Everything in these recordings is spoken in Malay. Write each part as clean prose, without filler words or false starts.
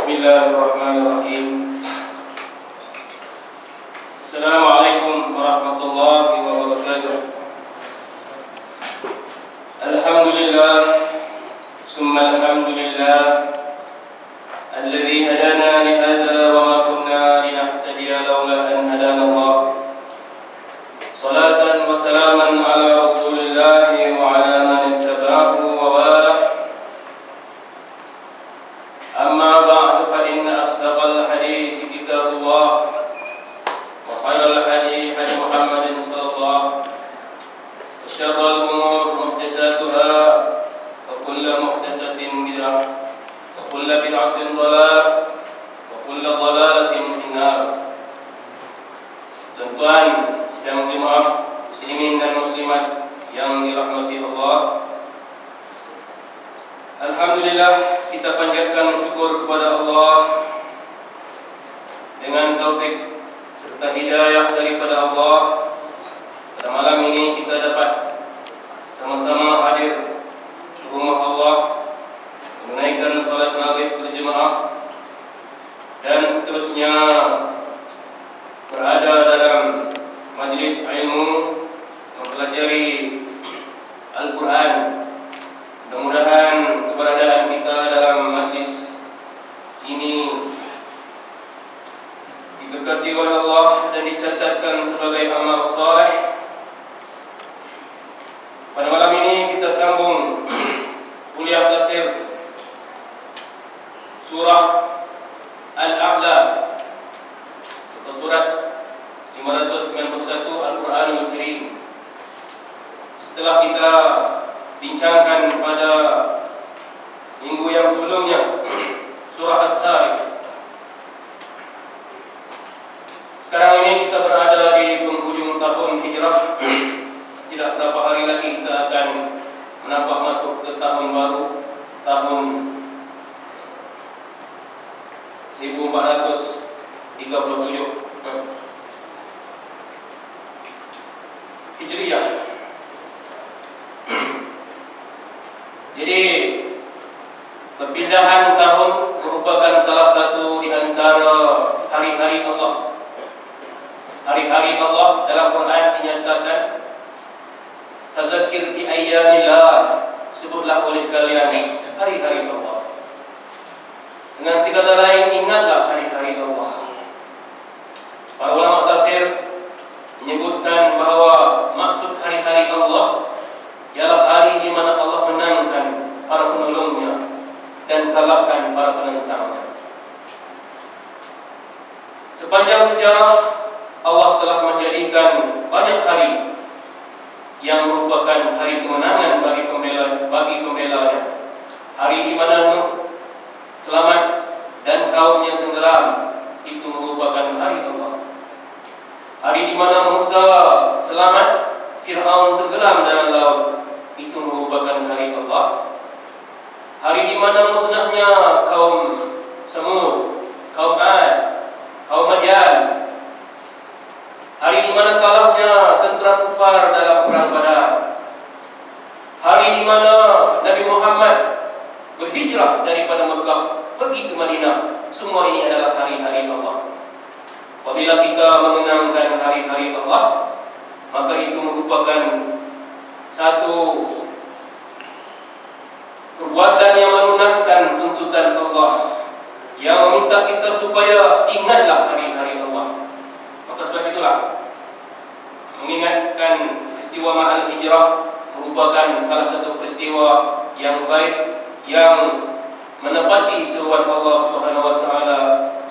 Bismillahirrahmanirrahim. Assalamualaikum warahmatullahi wabarakatuh. Alhamdulillah, summa alhamdulillah, alladzi hadana li hadza wa ma kunna linahtadiya laula an hadana Allah. Salatan wa salaman ala Rasulillah wa ala man ittaba'ahu wa walah. Amma ba'du fa inna asdaqal hadits kitabullah wa khairal hadi hadi Muhammadin sallallahu wa syarrul umur muhdatsatuha wa kullu muhdatsatin bid'ah wa kullu bid'atin dhalalah wa kullu dhalalatin finnar. Tuan-tuan sidang jemaah muslimin dan muslimat yang dirahmati Allah, alhamdulillah, kita panjatkan syukur kepada Allah dengan taufik serta hidayah daripada Allah. Pada malam ini kita dapat sama-sama hadir di rumah Allah, menunaikan salat maghrib berjemaah, dan seterusnya berada dalam majlis ilmu mempelajari Al-Quran. Mudah-mudahan keberadaan kita dalam majlis ini diberkati oleh Allah dan dicatatkan sebagai amal saleh. Pada malam ini kita sambung kuliah tafsir surah Al-A'la, surat 591 Al-Quranul Karim. Setelah kita bincangkan pada minggu yang sebelumnya surah At-Tariq, sekarang ini kita berada di penghujung tahun Hijrah. Tidak berapa hari lagi kita akan menampak masuk ke tahun baru, tahun 1437 Hijriah. Jadi perpindahan tahun merupakan salah satu di antara hari-hari Allah. Hari-hari Allah dalam Quran dinyatakan, "Fadzakir bi ayyamillah", sebutlah oleh kalian hari-hari Allah. Dengan kata lain, ingatlah hari-hari Allah. Para ulama tafsir menyebutkan bahawa maksud hari-hari Allah ialah hari di mana Allah menangkan para penolongnya dan kalahkan para penentangnya. Sepanjang sejarah, Allah telah menjadikan banyak hari yang merupakan hari kemenangan bagi pembelanya. Hari di mana Nuh selamat dan kaumnya tenggelam, itu merupakan hari Allah. Hari di mana Musa selamat, Fir'aun tenggelam dalam laut, itu merupakan hari Allah. Hari di mana musnahnya kaum Samud, kaum Ad, kaum Madian. Hari di mana kalahnya tentera kufar dalam perang Badar. Hari di mana Nabi Muhammad berhijrah daripada Mekah pergi ke Madinah. Semua ini adalah hari-hari Allah. Apabila kita mengenangkan hari-hari Allah, maka itu merupakan satu perbuatan yang melunaskan tuntutan Allah, yang meminta kita supaya ingatlah hari-hari Allah. Maka sebab itulah mengingatkan peristiwa Ma'al Hijrah merupakan salah satu peristiwa yang baik, yang menepati seruan Allah Subhanahu wa taala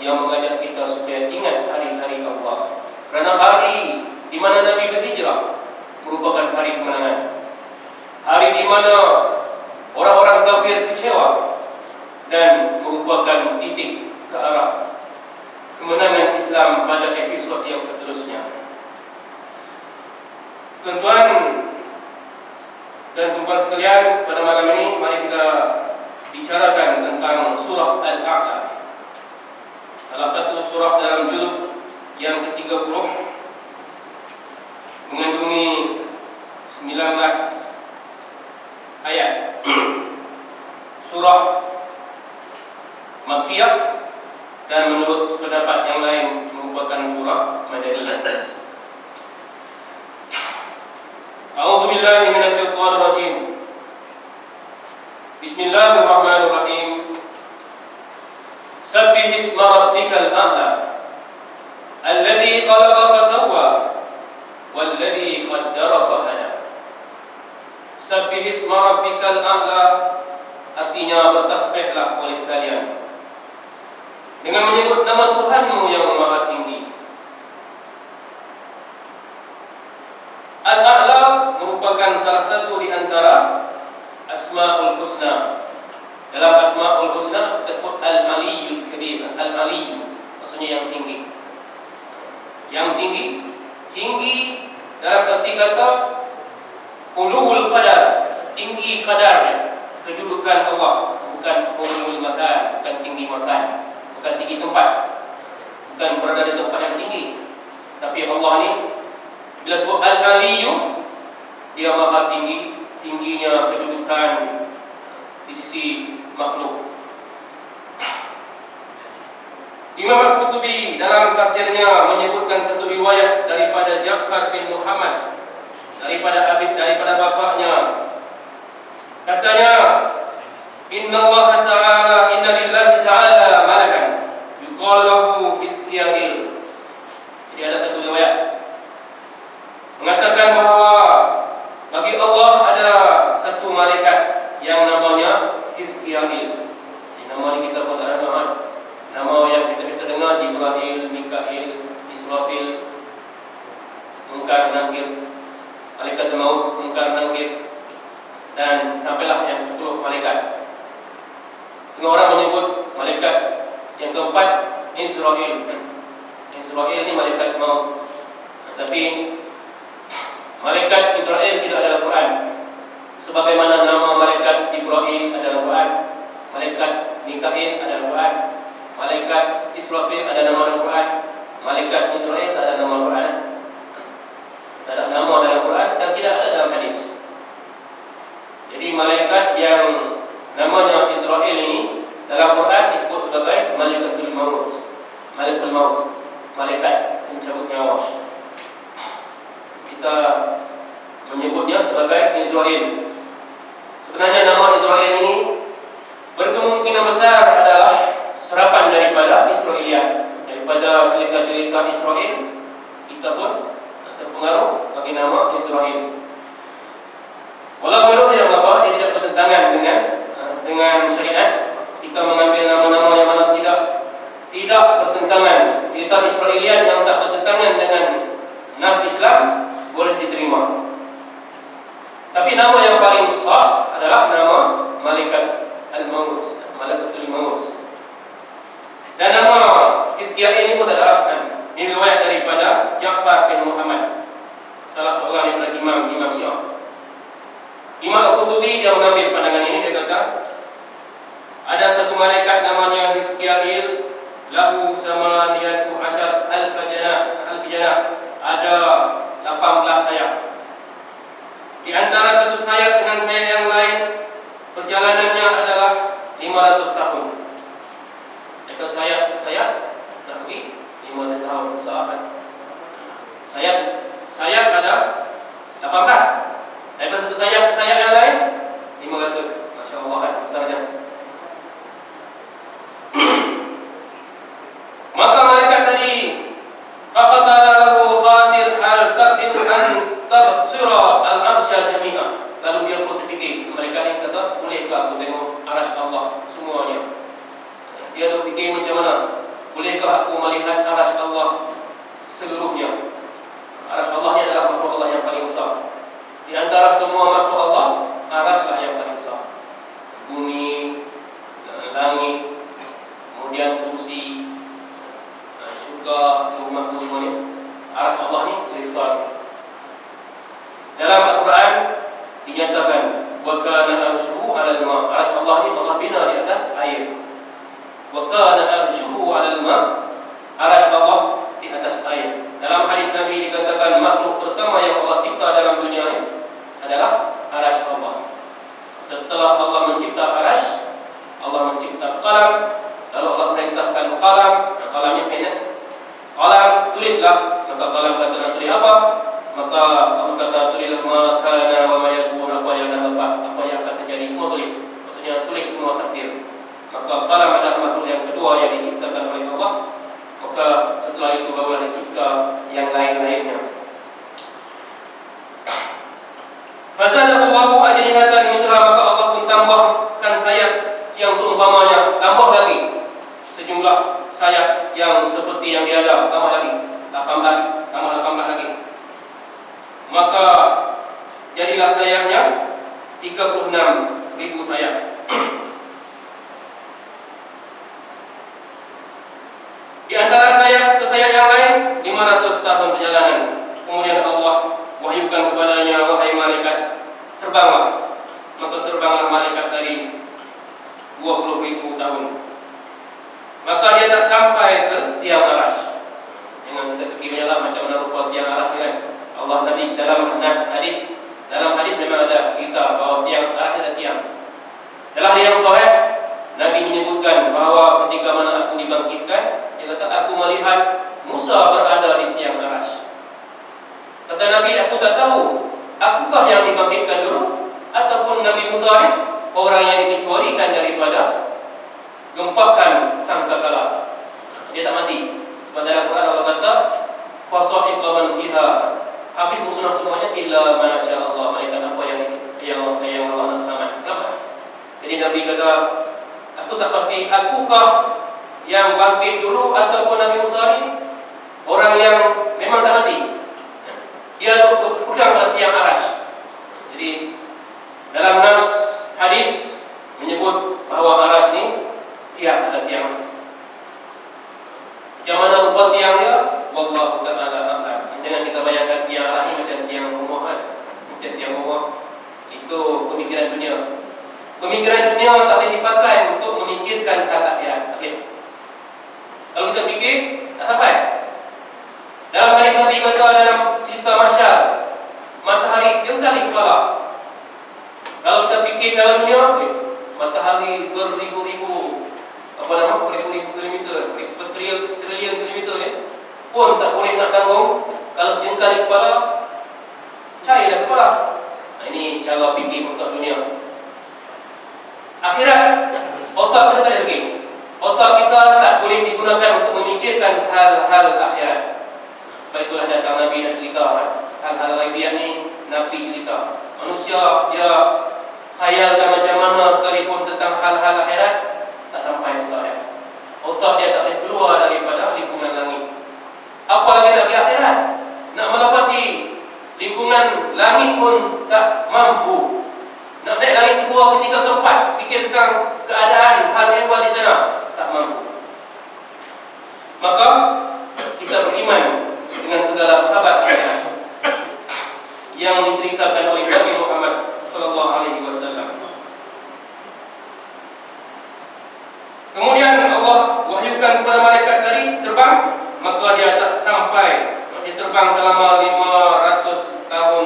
yang mengajak kita supaya ingat hari-hari Allah. Kerana hari di mana Nabi berhijrah merupakan hari kemenangan. Hari di mana orang-orang kafir kecewa dan merupakan titik ke arah kemenangan Islam pada episod yang seterusnya. Tuan-tuan dan puan sekalian, pada malam ini mari kita bicarakan tentang surah Al-A'la, salah satu surah dalam juzuk yang ke-30, mengandungi 19 ayat. Surah Makkiyah dan menurut pendapat yang lain merupakan surah Madaniyah. A'udzubillahi minasyaitonir rajim. Bismillahirrahmanirrahim. Sabbih isma rabbikal a'la alladzi khalaqa fasawwa walladzi qaddara fahada. Sabbih isma rabbikal a'la artinya bertasbihlah oleh kalian dengan menyebut nama Tuhanmu yang maha tinggi. Al-A'la merupakan salah satu di antara Asma'ul Husna. Dalam Asma'ul Husna disebut Al-Aliyyul Kabir. Al-Aliyyu maksudnya yang tinggi. Yang tinggi, tinggi dalam arti kata ulul qadar, tinggi kadarnya, kedudukan Allah, bukan ulul makan, bukan tinggi makan, bukan tinggi tempat, bukan berada di tempat yang tinggi. Tapi Allah ni bila sebut Al-Aliyyu, dia maha tinggi, tingginya kedudukan di sisi makhluk. Imam Al-Qurtubi dalam tafsirnya menyebutkan satu riwayat daripada Ja'far bin Muhammad daripada bapaknya. Katanya, Inna lillahi ta'ala malakan yuqalu lahu Hizqiyil. Jadi ada satu riwayat mengatakan bahawa bagi Allah ada satu malaikat yang namanya Hizqiyil. Nama ni kita pun ada nama yang kita bisa dengar: Jibril, Mikail, Israfil, Munkar Nakir, malaikat maut, Munkar Nakir, dan sampailah yang 10 malaikat. Setengah orang menyebut malaikat yang keempat Israel. Israel ni malaikat maut. Tapi malaikat Israel tidak ada dalam Quran. Sebagaimana nama malaikat Jibril ada dalam Quran, malaikat Mikail ada dalam Quran, malaikat Israfil ada nama dalam Quran, malaikat Israel tak ada nama dalam Quran. Tak ada nama dalam Quran dan tidak ada dalam hadis. Jadi malaikat yang namanya Israel ini dalam Quran disebut sebagai Malakatul Maut. Malakul Maut, malaikat pencabut nyawa. Kita menyebutnya sebagai Israel. Sebenarnya nama Israel ini berkemungkinan besar adalah serapan daripada Israeliat, daripada cerita-cerita Israel. Kita pun terpengaruh bagi nama Israel. Walaupun itu tidak apa-apa, dia tidak bertentangan dengan syariat. Kita mengambil nama-nama yang mana tidak bertentangan, cerita Israeliat yang tak bertentangan dengan nas Islam boleh diterima. Tapi nama yang paling sah adalah nama malaikat al-maut, malakatul maut. Dan nama Hizqiyil ini pun adalah ini riwayat daripada Ja'far bin Muhammad, salah seorang daripada imam Syiah. Imam Al-Qurtubi dia mengambil pandangan ini, dia kata ada satu malaikat namanya Hizqiyil, lahu samaniyatu asyar alf janah, ada 18 sayap. Di antara satu sayap dengan sayap yang lain perjalanannya adalah 500 tahun. Dari sayap ke sayap lalui 500 tahun sahabat. Sayap ada 18. Dari satu sayap ke sayap yang lain 500. Masya-Allah, besarnya. Maka malaikat tadi fakhatara lahu khatir hal taqdiru an tabsira al-arsy jami'ah. Lalu dia pun terfikir, malaikat ini kata, bolehkah aku tengok arasy Allah semuanya? Dia terfikir macam mana? Bolehkah aku melihat arasy Allah seluruhnya? Arasy Allah ni adalah makhluk Allah yang paling besar. Di antara semua makhluk Allah, arasy lah yang paling besar. Bumi, langit, kemudian kursi, syurga, rumah semuanya. Arasy Allah ni lebih besar. Dalam Al-Quran dinyatakan wa kana arshuhu 'alal ma'. Arasy Allah ni Allah bina di atas air. Wa kana arshuhu 'alal ma'. Arasy Allah di atas air. Dalam hadis Nabi dikatakan makhluk pertama yang Allah cipta dalam dunia ini adalah arasy Allah. Setelah Allah mencipta arasy, Allah mencipta qalam, lalu Allah perintahkan qalam, qalamnya pen, qalam tulislah. Maka qalam kata nak tulis apa? Maka Allah kata tulislah ma kana wa ma yakun, apa yang dah lepas, apa yang akan terjadi, semua tulis. Maksudnya tulis semua takdir. Maka qalam adalah makhluk yang kedua yang diciptakan oleh Allah. Maka setelah itu barulah dicipta yang lain-lainnya. Fazadahu Allahu ajnihatan misla, maka Allah pun tambahkan sayap yang seumpamanya, tambah lagi sejumlah sayap yang seperti yang dia ada, tambah lagi 18, tambah 18 lagi. Maka jadilah sayapnya 36.000 sayap. Di antara sayap ke sayap yang lain 500 tahun perjalanan. Kemudian Allah wahyukan kepadanya, wahai malaikat, terbanglah. Maka terbanglah malaikat tadi 20.000 tahun. Maka dia tak sampai ke tiang aras. Jangan kita fikir banyaklah macam mana rupa tiang aras ni kan. Allah Nabi dalam hadis memang ada cerita bahawa tiang aras ada tiang. Dalam hadis yang sahih Nabi menyebutkan bahawa ketika mana aku dibangkitkan, dia kata aku melihat Musa berada di tiang aras. Kata Nabi, aku tak tahu akukah yang dibangkitkan dulu ataupun Nabi Musa ni orang yang dikecualikan daripada gempakan sangkakala. Dia tak mati. Sebab dalam Quran Allah kata fasa'iqa man fiha, habis musnah semuanya illa ma syaa Allah, malaikat apa yang Allah nak selamat. Kenapa? Jadi Nabi kata, aku tak pasti akukah yang bangkit dulu ataupun Nabi Musa ni orang yang memang tak mati. Dia ada pegang pada tiang aras. Jadi dalam nas hadis menyebut bahawa aras ni tiang, ada tiang. Macam mana rupa tiangnya? Wallahu ta'ala a'lam. Jangan kita bayangkan tiang aras ni macam tiang rumah kan. Macam tiang rumah. Itu pemikiran dunia. Pemikiran dunia tak boleh dipakai untuk memikirkan hal akhirat. Tak boleh. Kalau kita fikir, tak sampai. Dalam hadis Nabi kata dalam cerita Mahsyar, matahari jengkal di kepala. Kalau kita fikir cara dunia, matahari beribu-ribu kilometer, bertrilion kilometer pun tak boleh nak tanggung. Kalau sejengkal di kepala, cairlah kepala. Ini cara fikir untuk dunia. Akhirat, otak kita tak boleh fikir. Otak kita tak boleh digunakan untuk memikirkan hal-hal akhirat. Sebab itulah datang Nabi dan cerita hal-hal ghaibiyah ni. Nabi cerita manusia dia khayalkan macam mana sekalipun tentang hal-hal akhirat, tak sampai otak dia. Otak dia tak boleh keluar daripada lingkungan langit. Apa lagi nak pergi akhirat? Nak melepasi lingkungan langit pun tak mampu. Nak naik langit kedua, ketiga, keempat, fikir tentang keadaan hal ehwal di sana, tak mampu. Maka kita beriman dengan segala khabar yang diceritakan oleh Nabi Muhammad sallallahu alaihi wasallam. Kemudian Allah wahyukan kepada malaikat tadi terbang, maka dia tak sampai. Dia terbang selama 500 tahun,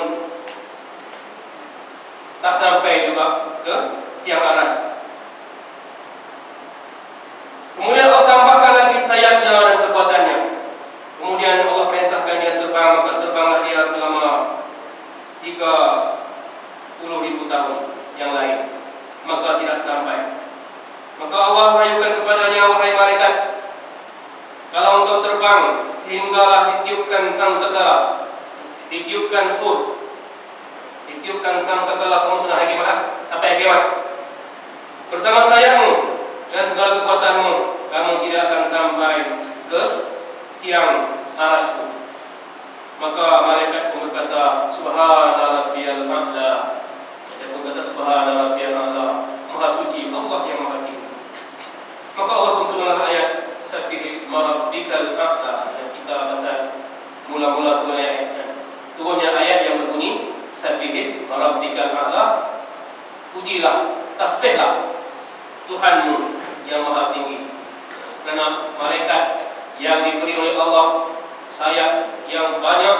tak sampai juga ke tiang aras. Kemudian Allah tambahkan lagi sayapnya dan kekuatannya. Kemudian Allah perintahkan dia terbang, maka terbanglah dia selama 30.000 tahun yang lain, maka tidak sampai. Maka Allah wahyukan kepadanya, wahai malaikat, kalau engkau terbang sehinggalah ditiupkan sangkakala, ditiupkan sur, ditiupkan sangkakala, kamu sudah hari kiamat, sampai kiamat. Bersama sayapmu dan segala kekuatanmu, kamu tidak akan sampai ke tiang arasku. Maka malaikat pun berkata, Subhana rabbiyal a'la. Dia pun kata, Subhana rabbiyal a'la, Maha suci Allah yang maha tinggi. Maka Allah pun turunlah ayat Sabbihisma rabbikal a'la. Yang kita baca mula-mula turunnya ayat yang berbunyi Sabbihisma rabbikal a'la. Pujilah, tasbihlah Tuhanmu yang maha tinggi. Kerana malaikat yang diberi oleh Allah sayap yang banyak,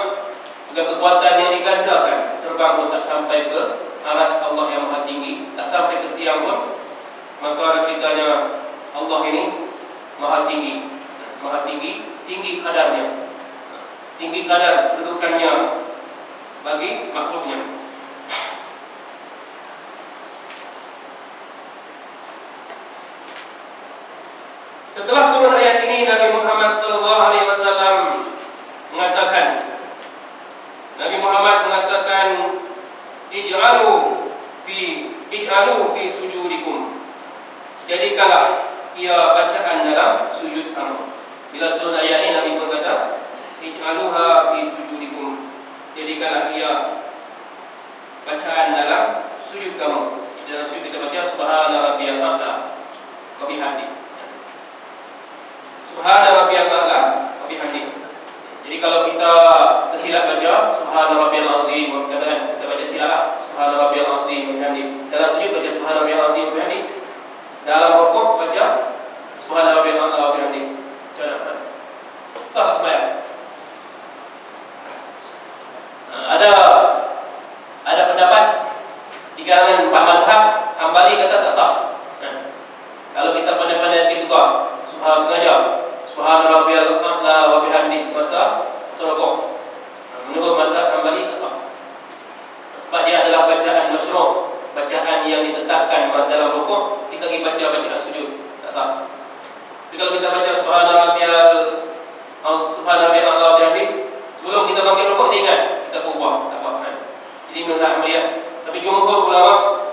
juga kekuatan yang digandakan, terbang pun tak sampai ke aras Allah yang maha tinggi, tak sampai ke tiang pun. Maka ada ceritanya Allah ini maha tinggi, tinggi kadarnya, tinggi kadar kedudukannya bagi makhluknya. Setelah turun ayat ini, Nabi Muhammad SAW mengatakan, ij'alu fi sujudikum, jadikanlah ia bacaan dalam sujud kamu. Bila turun ayat ini, Nabi berkata, ij'aluha fi sujudikum, jadikanlah ia bacaan dalam sujud kamu. Di dalam sujud kita baca subhana rabbiyal a'la wa bihamdi. Subhana rabbiyal a'la wa bihamdi. Jadi kalau kita tersilap baca subhana rabbiyal azim, kita baca silap subhana rabbiyal azim wa bihamdi. Dalam sujud baca subhana rabbiyal azim wa bihamdi. Dalam rukuk baca subhana rabbiyal a'la wa bihamdi. Jangan salah bayar. Ada pendapat di kalangan 4 mazhab, Hambali kata tak sah. Kalau kita pandai-pandai begitu kah, sengaja subhana rabbiyal a'la wa bihamdi masa rukuk. Menurut mazhab Hambali tak sah. Sebab dia adalah bacaan masyru', bacaan yang ditetapkan dalam rukuk, kita pergi baca bacaan sujud, tak sah. Tapi kalau kita baca subhana rabbiyal a'la wa bihamdi, sebelum kita bangkit rukuk kita ingat, kita berubah, tak apa. Jadi menurut Ahmadiyah. Tapi jumhur ulama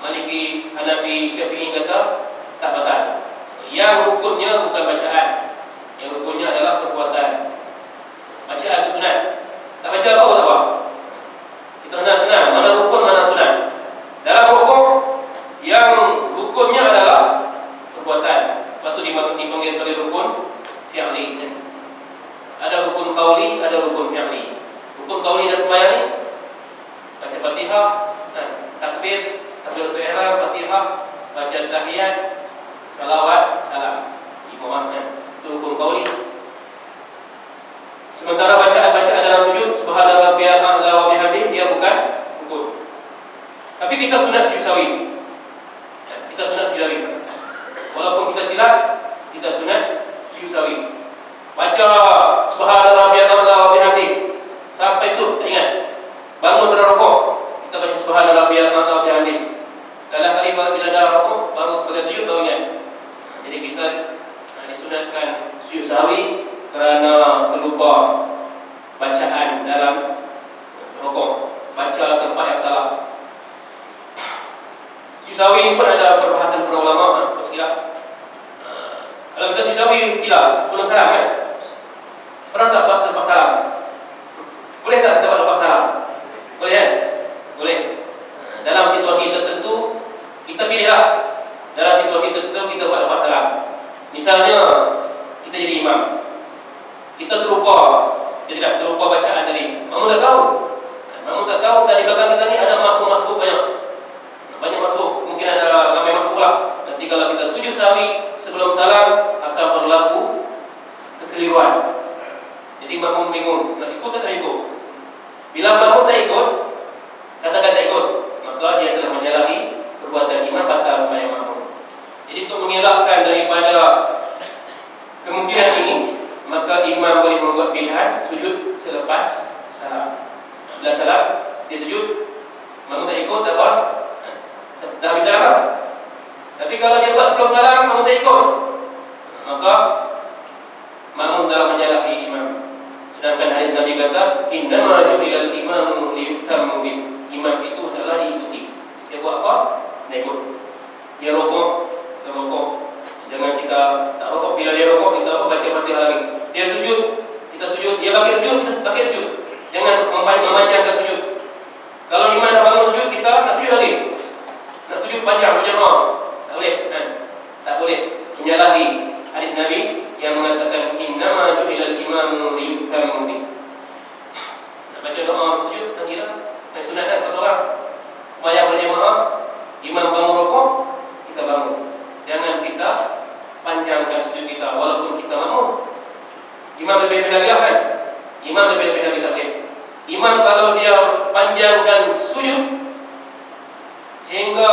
Maliki, Hanafi, Syafi'i kata tak batal. Yang rukunnya bukan bacaan, yang rukunnya adalah perbuatan. Bacaan itu sunat. Tak baca apa tak apa. Kita kenal mana rukun mana sunat. Dalam rukun, yang rukunnya adalah perbuatan. Lepas itu dipanggil sebagai rukun fi'li. Ada rukun qauli, ada rukun fi'li. Rukun qauli dan sembahyang ni baca Fatihah, takbiratul ihram, Fatihah, baca tahiyat, salawat, salam. Imam itu rukun qauli. Sementara bacaan dalam sujud subhana rabbiyal a'la wa bihamdi, dia bukan rukun. Tapi kita sunat sujud sawi. Kita sunat sujud sawi. Walaupun kita silap, kita sunat sujud sawi. Baca subhana rabbiyal a'la wa bihamdi sampai tak ingat. Bangun pada rukuk, kita baca subhana rabbiyal a'la wa bihamdi. Dalam kali bila dah rukuk, baru pada sujud baru ingat. Jadi kita disunatkan sujud sahwi kerana terlupa bacaan dalam rukuk, baca tempat yang salah. Sujud sahwi ini pun ada perbahasan para ulama, sebut sikitlah. Kalau kita sujud sahwi bila sebelum salam kan? Pernah tak buat selepas salam? Boleh tak kita buat lepas salam? Boleh kan? Boleh. Dalam situasi tertentu kita pilihlah. Dalam situasi tertentu kita buat lepas salam. Misalnya kita jadi imam, kita terlupa bacaan tadi. Makmum tak tahu tadi belakang kita ni ada makmum masuk banyak masuk, mungkin ada ramai masuk pula. Nanti kalau kita sujud sahwi sebelum salam akan berlaku kekeliruan. Jadi makmum bingung, nak ikut atau tak ikut? Bila makmum tak ikut, katakan tak ikut, maka dia telah menyalahi perbuatan imam, batal sembahyang makmum. Jadi untuk mengelakkan daripada kemungkinan ini, maka imam boleh membuat pilihan sujud selepas salam. Bila salam, dia sujud, makmum tak ikut, tak apa, dah habis salam. Tapi kalau dia buat sebelum salam, makmum tak ikut, maka makmum telah menyalahi imam. Sedangkan hadis Nabi kata, innama ju'ilal imamu liyutammu bih. Imam itu adalah diikuti. Dia buat apa? Dia ikut. Dia rukuk, kita rukuk. Jangan kita tak rukuk, bila dia rukuk kita baca Fatihah lagi. Dia sujud, kita sujud. Dia bagi sujud, bagi sujud. Jangan memanjangkan sujud. Kalau imam dah bangun sujud, kita nak sujud lagi. Nak sujud panjang macam doa. Tak boleh kan? Tak boleh. Menyalahi hadis Nabi yang mengatakan innama ju'ilal imamu liyutammu bih. Nak baca doa sujud tak kira. Sunat dah seorang. Sembahyang berjemaah, imam bangun rukuk, kita bangun. Jangan kita panjangkan sujud kita walaupun kita makmum. Imam lebih-lebih lagi kan? Imam lebih-lebih lagi tak boleh. Imam kalau dia panjangkan sujud sehingga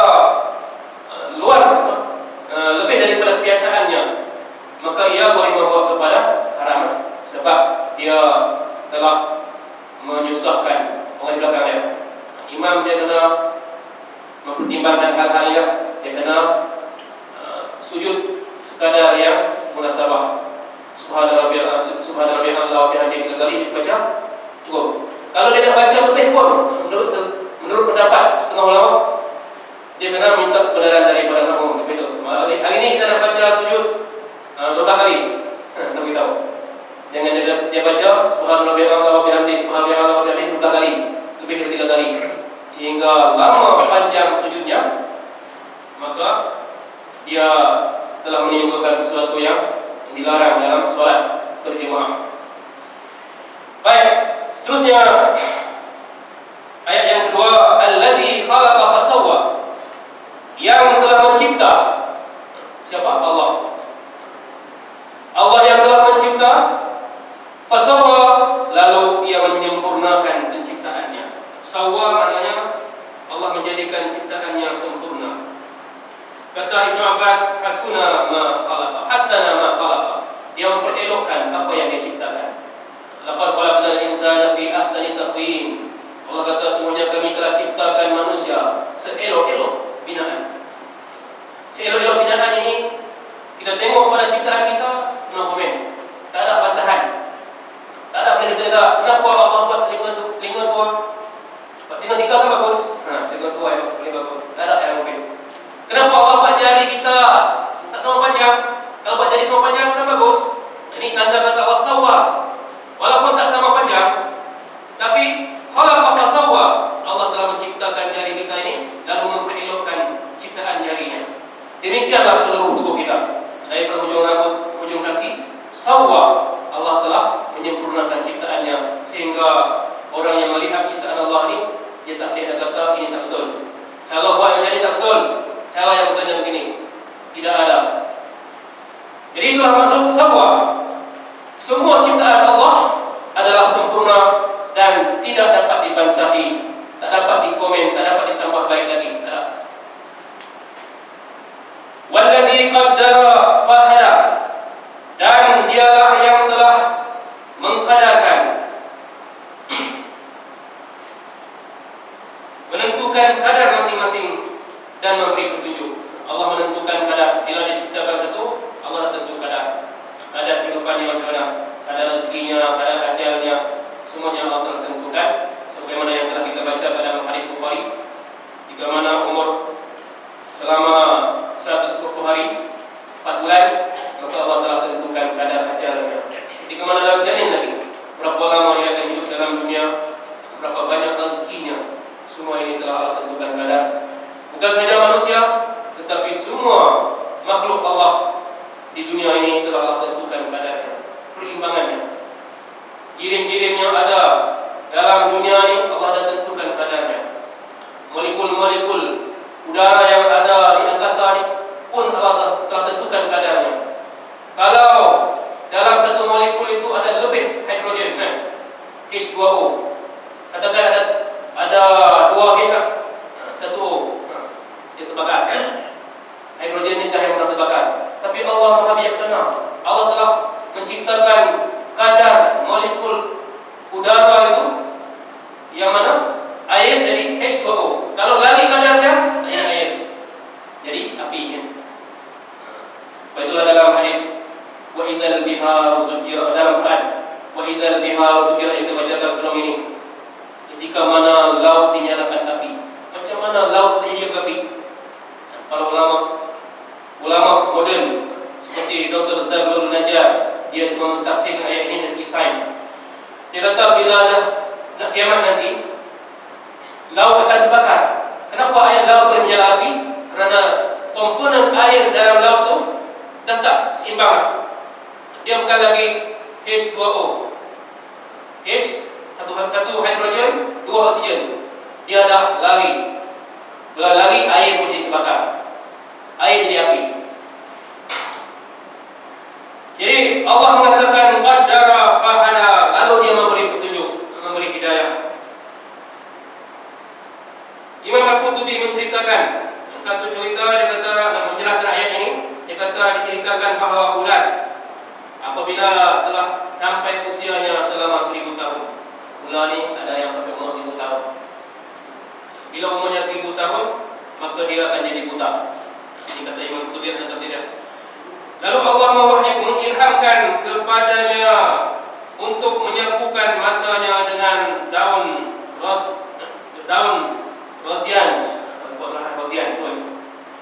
luar lebih daripada kebiasaannya, maka imam dia kena mempertimbangkan hal-hal yang dia kena sujud sekadar yang munasabah. Subhana rabbiyal azim, subhana rabbiyal a'la wa bihamdihi kali dibaca cukup. Kalau dia nak baca lebih pun menurut pendapat setengah ulama, dia kena minta kebenaran daripada makmum. Betul. Hari ini kita nak baca sujud 12 kali. Nak beritahu. Jangan dia baca subhana rabbiyal a'la wa bihamdihi, subhana rabbiyal a'la wa bihamdihi 12 kali, lebih dari 3 kali. Sehingga lama panjang sujudnya, maka dia telah menimbulkan sesuatu yang dilarang dalam solat berjemaah. Baik, seterusnya ayat yang kedua, allazi khalaqa fasawwa, yang telah mencipta. Siapa? Allah. Allah yang telah mencipta, fasawwa, lalu ia menyempurnakan penciptaannya. Sawwa maknanya Allah menjadikan ciptaannya sempurna. Kata Ibnu Abbas, hasuna ma khalaqa, hasana ma khalaqa, dia memperelokkan apa yang dia ciptakan. Laqad khalaqnal insana fi ahsani taqwim. Allah kata semuanya kami telah ciptakan manusia seelok-elok binaan. Seelok-elok binaan ini kita tengok pada ciptaan kita, no komen. Tak ada bantahan. Tak ada boleh kata kenapa Allah buat telinga dua? Buat telinga tiga kan bagus. Telinga dua yang paling bagus. Tak ada yang mungkin. Kenapa Allah buat jari kita tak sama panjang? Kalau buat jari sama panjang kan bagus. Ini tanda kata Allah sawwa. Walaupun tak sama panjang, tapi khalaqa fasawwa, Allah telah menciptakan jari kita ini lalu memperelokkan ciptaan jarinya. Demikianlah seluruh tubuh kita, dari hujung rambut, hujung kaki, sawwa, Allah telah menyempurnakan ciptaannya sehingga orang yang melihat ciptaan Allah ini, dia tak boleh kata ini tak betul. Cara buat yang jadi tak betul. Cara yang betulnya begini, tidak ada. Jadi itulah maksud sawwa. Semua ciptaan Allah adalah sempurna dan tidak dapat dibantahi, tak dapat dikomen, tak dapat ditambah baik lagi. Wallazi qaddara fahada, dan dialah yang telah mengkadarkan, menentukan kadar masing-masing dan memberi petunjuk. Allah menentukan kadar. Bila diciptakan satu, Allah tentu kadar. Kadar kehidupannya macam mana, kadar rezekinya, kadar ajalnya, semuanya Allah telah tentukan. Sebagaimana yang telah kita baca dalam hadis Bukhari, jika mana umur selama 120 hari 4 bulan, maka Allah telah tentukan kadar ajalnya. Jika mana dalam janin lagi, berapa lama dia akan hidup dalam dunia, berapa banyak rezekinya, semua ini telah Allah tentukan kadar. Bukan sahaja manusia, tetapi semua makhluk Allah di dunia ini telah Allah tentukan kadarnya, perimbangannya. Jirim-jirim yang ada dalam dunia ini Allah dah tentukan kadarnya. Molekul-molekul udara yang ada di angkasa ini pun Allah telah tentukan kadarnya. Kalau dalam satu molekul itu ada lebih hidrogen, H2O, katakan ada 2 H, satu O, dia terbakar. Hidrogen ini dah yang pernah terbakar. Tapi Allah Maha Bijaksana. Allah telah menciptakan kadar molekul udara itu yang mana air jadi H2O. Kalau lari kadarnya jadi air, jadi apinya. Itulah dalam hadis wa izal biharu sujira, dalam Quran wa izal biharu sujira yang kita bacakan sebelum ini. Ketika mana laut dinyalakan api, macam mana laut dinyalakan api? Para ulama moden seperti Dr. Zaglul Najjar, dia cuma mentafsirkan ayat ini dari segi sains. Dia kata bila dah nak kiamat nanti, laut akan terbakar. Kenapa air laut boleh menyala api? Kerana komponen air dalam laut tu dah tak seimbang lah. Dia bukan lagi H2O, satu hidrogen, 2 oksigen. Dia dah lari. Bila lari, air pun jadi terbakar. Air jadi api. Jadi Allah mengatakan qaddara fahada, lalu dia memberi petunjuk, memberi hidayah. Imam Al-Qurtubi menceritakan satu cerita, dia kata nak menjelaskan ayat ini, dia kata diceritakan bahawa bulan apabila telah sampai usianya selama 1000 tahun. Bulan ni ada yang sampai umur 1000 tahun. Bila umurnya 1000 tahun, maka dia akan jadi buta. Ini kata Imam Qurtubi dalam tafsirnya. Lalu Allah mengilhamkan kepadanya untuk menyapukan matanya dengan daun rosian.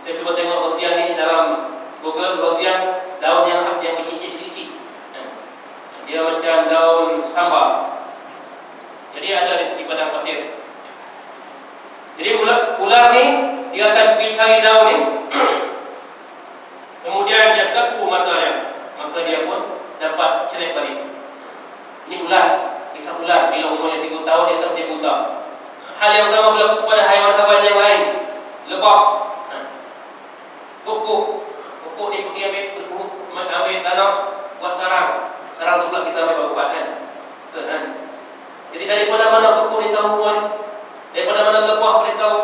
Saya coba tengok rosian ini dalam Google. Rosian, daun yang bericik-icik. Dia macam daun sambal. Jadi ada di padang pasir. Jadi ular ni dia akan pergi cari daun ni. Kemudian dia sapu matanya, maka dia pun dapat cerek balik. Ini ular, kisah ular. Bila umurnya 1000 tahun dia buta. Hal yang sama berlaku pada haiwan-haiwan yang lain. Lebah, Kukuk ni pergi ambil tanah buat sarang. Sarang tu pula kita ambil buat ubat kan. Betul kan? Jadi daripada mana kukuk ni tahu semua ni? Daripada mana lebah boleh tahu?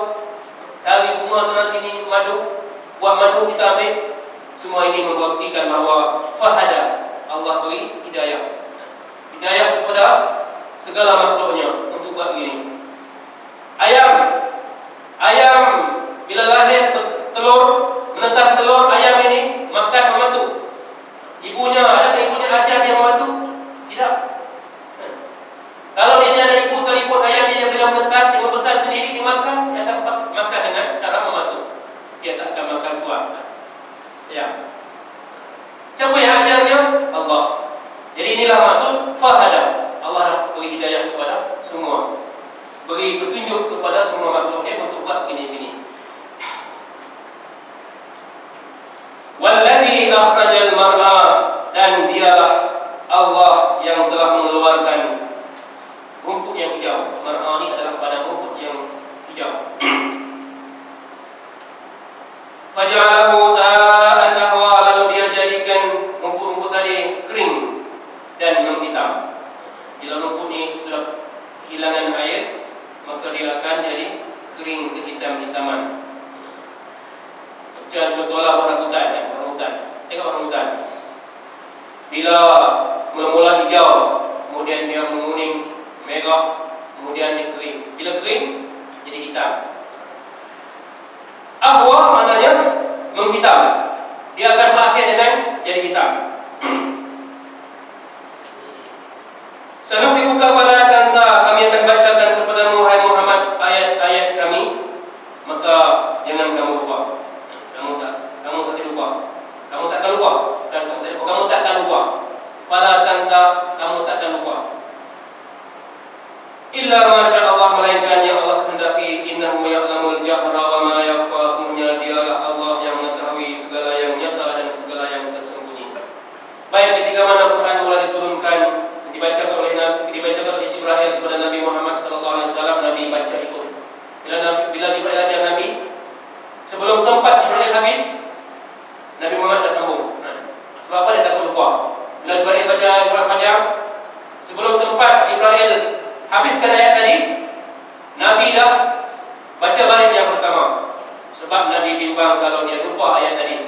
Cari bunga sana sini, madu, buat madu kita ambil. Semua ini membuktikan bahawa fahada, Allah beri hidayah. Hidayah kepada segala makhluknya untuk buat begini. Ayam bila lahir telur, menetas telur, ayam ini makan membantu. Adakah ibunya ajar dia membantu? Tidak. Kalau dia ada ibu sekalipun, ayam dia bila menetas, dia membesar sendiri, dimakan, dia akan makan dengan cara membantu. Dia tak akan makan suap. Ya. Siapa yang ajarnya? Allah. Jadi inilah maksud fahada. Allah dah beri hidayah kepada semua. Beri petunjuk kepada semua makhluknya untuk buat gini-gini. Wallazi akhrajal mar'a, dan dialah Allah yang telah mengeluarkan rumput yang hijau. Mar'a ni adalah padang rumput yang hijau. Faja'alahu sa'an ahwa, lalu dia jadikan rumput-rumput tadi kering dan menghitam. Bila rumput ni sudah kehilangan air, maka dia akan jadi kering kehitam-hitaman. Macam contohlah orang hutan. Tengok orang hutan. Bila bermula hijau, kemudian dia menguning, merah, kemudian dia kering. Bila kering, jadi hitam. Ahwa maknanya menghitam. Dia akan berakhir dengan jadi hitam. Sanuqri'uka fala tansa, kami akan bacakan kepadamu wahai Muhammad ayat-ayat kami, maka jangan kamu lupa. Kamu tak lupa. Kamu takkan lupa. Kamu takkan lupa. Fala tansa, kamu takkan lupa. Illa masya Allah, melainkan yang Allah kehendaki. Innahu ya'lamul jahra wa ma yakhfa, semuanya dialah Allah yang mengetahui segala yang nyata dan segala yang tersembunyi. Baik, ketika mana Quran mulai diturunkan, dibacakan oleh Jibril kepada Nabi Muhammad sallallahu alaihi wasallam, Nabi baca ikut. Bila Jibril ajar Nabi, sebelum sempat Jibril habis, Nabi Muhammad dah sambung. Sebab apa? Dia takut lupa. Bila Jibril baca Quran panjang, sebelum sempat Jibril habiskan ayat tadi, Nabi dah baca balik yang pertama. Sebab Nabi bimbang kalau dia lupa ayat tadi.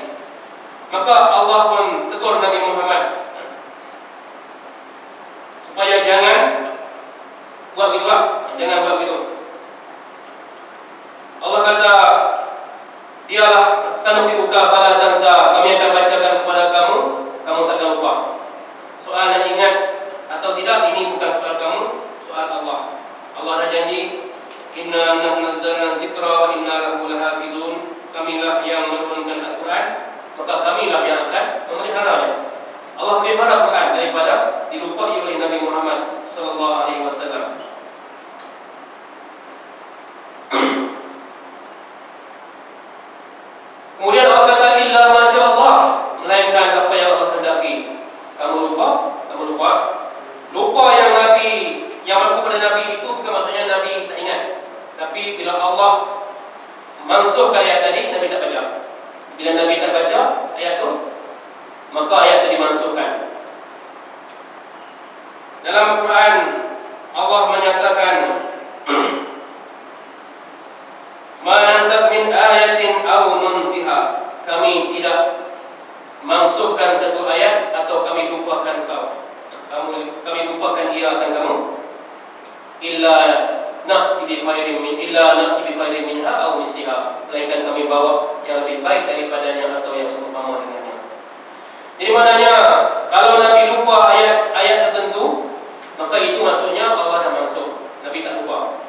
Maka Allah pun tegur Nabi Muhammad supaya jangan buat begitulah, jangan buat begitu. Allah kata, dialah sanuqri'uka fala tansa, kami akan bacakan kepada kamu, kamu takkan lupa. Soal nak ingat atau tidak, ini bukan soal kamu, soal Allah. Allah dah janji, inna nahnu nazzalna dzikra wa inna lahu lahafizun, kamilah yang menurunkan Al-Quran, maka kamilah yang akan memeliharanya. Allah pelihara Quran daripada dilupai oleh Nabi Muhammad sallallahu alaihi wasallam. Kemudian Allah kata illa masya Allah, melainkan apa yang Allah kehendaki. Kamu lupa? Lupa yang berlaku pada Nabi itu bukan maksudnya Nabi tak ingat. Tapi bila Allah mansuhkan ayat tadi, Nabi tak baca. Bila Nabi tak baca ayat itu, maka ayat itu dimansuhkan. Dalam Al-Quran Allah menyatakan ma nansakh min ayatin aw nunsiha, kami tidak mansuhkan satu ayat atau kami lupakan kau. Kami lupakan ia akan kamu. Illa na'ti bi khairin min illa na'ti bi khairin minha aw misliha, melainkan kami bawa yang lebih baik daripadanya atau yang serupa dengannya. Jadi maknanya kalau Nabi lupa ayat-ayat tertentu, maka itu maksudnya Allah dah mansukh. Nabi tak lupa.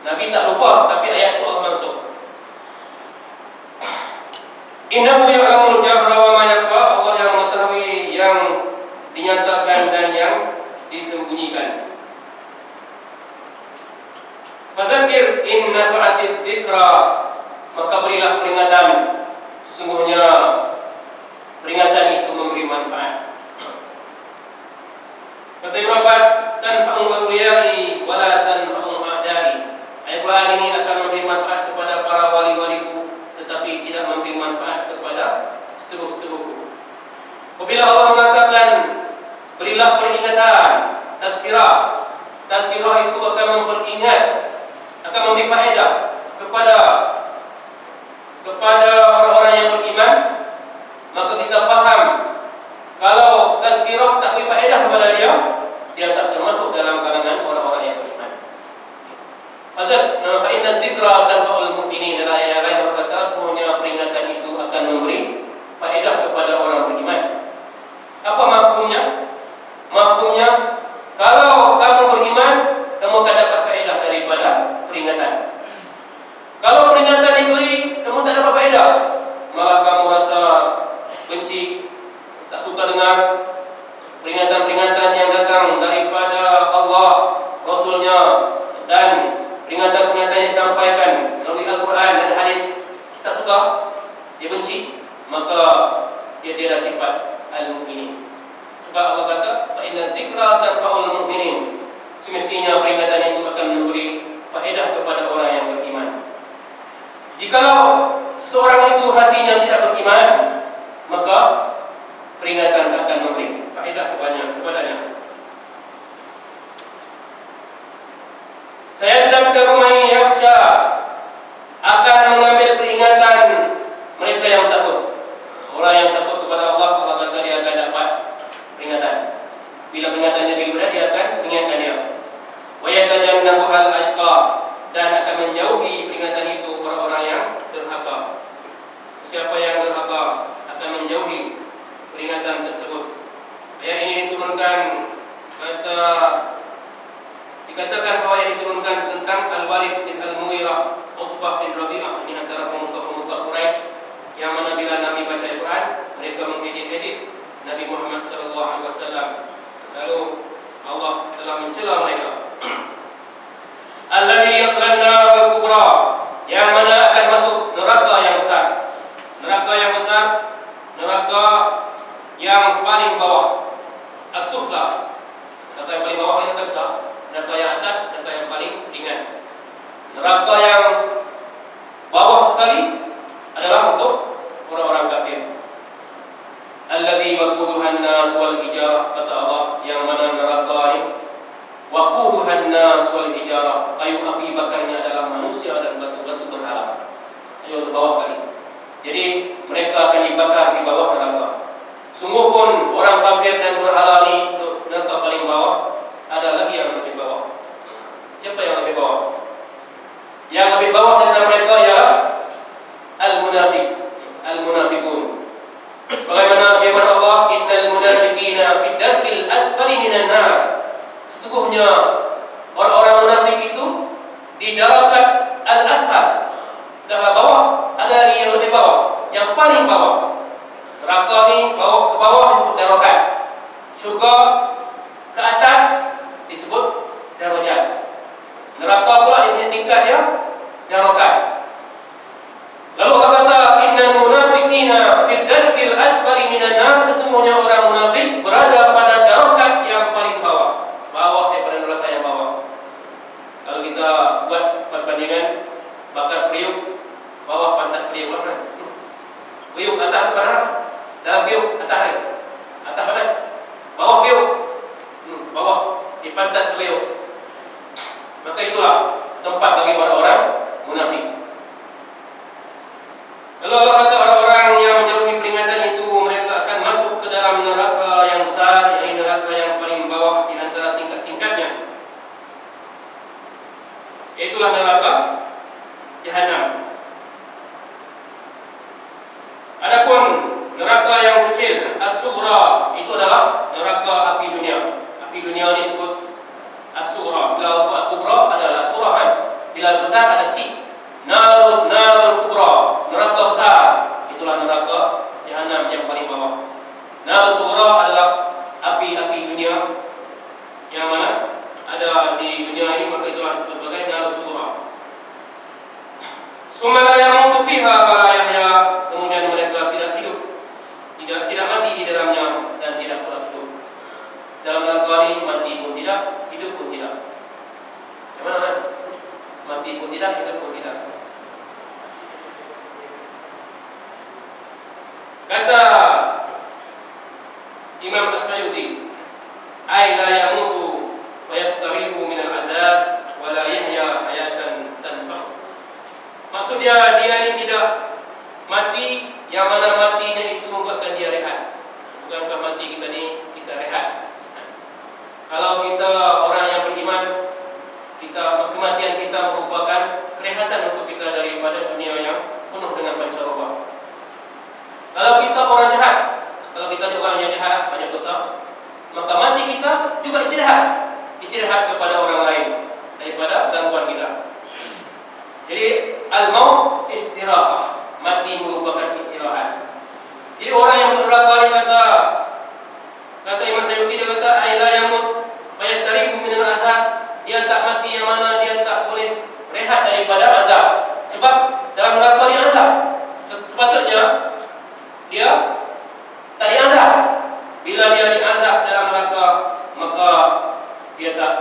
Nabi tak lupa, tapi ayat itu Allah mansukh. Innahu ya'lamul jahra wa ma yakhfa, Allah yang mengetahui yang dinyatakan dan yang disembunyikan. Fazakir in nafa'atiz zikra, maka berilah peringatan, sesungguhnya peringatan itu memberi manfaat. Kata Ibn Abbas, tanfa'u awliyai wa la tanfa'u a'dai. Al-Quran ini akan memberi manfaat kepada para wali-waliku, tetapi tidak memberi manfaat kepada seterus-terusku. Apabila Allah mengatakan berilah peringatan, tazkirah, tazkirah itu akan memperingat, akan memberi faedah kepada orang-orang yang beriman. Maka kita faham, kalau tazkirah tak beri faedah kepada dia tak termasuk dalam kalangan orang-orang yang beriman. Maksud, fa inna zikra tanfa'ul mu'minin, dalam ayat yang lain Allah kata semuanya peringatan itu akan memberi faedah kepada orang beriman. Apa mafhumnya? Mafhumnya, kalau kamu beriman, kamu akan dapat faedah daripada peringatan. Kalau peringatan diberi, kamu tak dapat faedah, malah kamu rasa benci, tak suka dengar peringatan-peringatan yang datang daripada Allah, Rasulnya, dan peringatan-peringatan yang disampaikan melalui Al-Quran dan hadis. Tak suka, dia benci, maka dia tiada sifat al-mu'minin. Sebab Allah kata, fa inna zikra tanfa'ul mu'minin, semestinya peringatan itu akan memberi faedah kepada orang yang beriman. Jikalau seseorang itu hatinya tidak beriman, maka peringatan akan memberi faedah kepadanya. Saya zakkaru man yakhsha, akan mengambil peringatan mereka yang takut. Orang yang takut kepada Allah, Allah kata dia akan dapat peringatan. Bila peringatannya diberi, dia akan mengingatkan dia. Wa yatajannabuhal ashqa, dan akan menjauhi peringatan itu orang-orang yang durhaka. Siapa yang durhaka akan menjauhi peringatan tersebut. Ayat ini diturunkan, dikatakan bahwa yang diturunkan tentang Al-Walid bin Al-Mughirah, Utbah bin Rabi'ah. Ini antara pemuka-pemuka Quraisy yang mana bila Nabi baca Al-Quran, mereka mengedit-edit Nabi Muhammad SAW. Lalu Allah telah mencela mereka. Alladhi yaslan nar al-kubra, yang mana akan masuk neraka yang besar. Neraka yang besar, neraka yang paling bawah, as-sufla. Neraka yang paling bawah ini neraka besar, neraka yang atas, neraka yang paling ringan. Neraka yang bawah sekali adalah untuk orang-orang kafir. Allazi waquduhan nas wal hijarah, kata Allah, yang mana neraka ini waquduhan nas wal hijarah, kayu api bakarnya adalah manusia dan batu-batu berhala. Ayo ke bawah sekali. Jadi mereka akan dibakar di bawah neraka. Sungguh pun orang kafir dan berhala ini neraka paling bawah. Ada lagi yang lebih bawah. Siapa yang lebih bawah? Yang lebih bawah daripada mereka ialah al-munafiqun. Sebagaimana firman Allah, innal munafiqina fid darkil asfali minan nar. Sesungguhnya orang-orang munafik itu di darakat al-asfal, dah bawah, ada lagi yang lebih bawah, yang paling bawah. Neraka ni bawah ke bawah disebut darakat. Syurga ke atas disebut darajat. Neraka pula dia punya tingkat dia darakat. Lalu Allah kata, innal munafiqina fid darkil asfali minan nar, sesungguhnya orang munafik berada pada darakat yang paling bawah, bawah daripada neraka yang bawah. Kalau kita buat perbandingan bakar periuk, bawah pantat periuk mana? Periuk atas mana? Dalam periuk atas ni. Atas mana? Bawah periuk. Bawah di pantat periuk. Maka itulah tempat bagi orang-orang munafik. Lalu Allah kata orang-orang yang menjauhi peringatan itu, mereka akan masuk ke dalam neraka yang besar, yakni neraka yang paling bawah di antara tingkat-tingkatnya. neraka yang kecil, as-sughra, itu adalah neraka api dunia. Api dunia ni sebut as-sughra. Bila Allah sebut al-kubra adalah as-sughra kan. Bila besar ada kecil. Narul kubra, neraka besar. Itulah neraka Jahannam yang paling bawah. Narul sughra adalah api-api dunia yang mana ada di dunia ini, maka itulah disebut sebagai narul sughra. Summa la yamutu fiha wa la yahya, kemudian mereka tidak hidup, tidak mati di dalamnya dan tidak pula hidup. Dalam neraka ini mati pun tidak, hidup pun tidak. Macam mana kan? Mati pun tidak, hidup pun tidak. Kata Imam As-Sayuti, ay la yamutu wa yastarihu min al-azab wa la yahya hayatan tanfa. Maksudnya dia ni tidak mati yang mana matinya itu membuatkan dia rehat. Bukankah mati kita ni kita rehat? Kalau kita orang yang beriman, kematian kita merupakan kerehatan untuk kita daripada dunia yang penuh dengan pancaroba. Kalau kita orang jahat, kalau kita ni orang yang jahat, banyak dosa, maka mati kita juga istirahat kepada orang lain daripada gangguan kita. Jadi al-maut istirahah, mati merupakan istirahat. Jadi orang yang masuk neraka ni kata Imam Sayuti, dia kata ay la yamut fa yastarihu min al-azab, dia tak mati yang mana dia tak boleh rehat daripada azab. Sebab dalam neraka ni azab. Sepatutnya dia tak diazab. Bila dia diazab dalam neraka, maka dia tak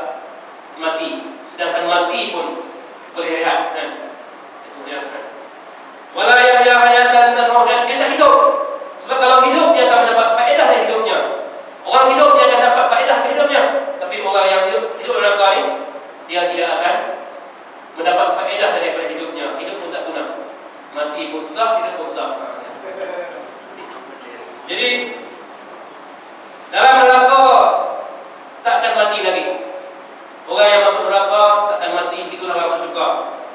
mati. Sedangkan mati pun boleh rehat kan? Itu dia kan? Wala yahya hayatan tanha, dan dia tak hidup. Sebab kalau hidup dia akan mendapat faedah dari hidupnya. Orang hidup dia akan dapat faedah dari hidupnya. Tapi orang yang hidup dalam neraka ni, dia tidak akan mendapat faedah daripada hidupnya. Hidup pun tak guna. Mati pun susah, hidup pun susah. Jadi dalam neraka tak akan mati lagi. Orang yang masuk neraka tak akan mati, begitulah orang masuk surga.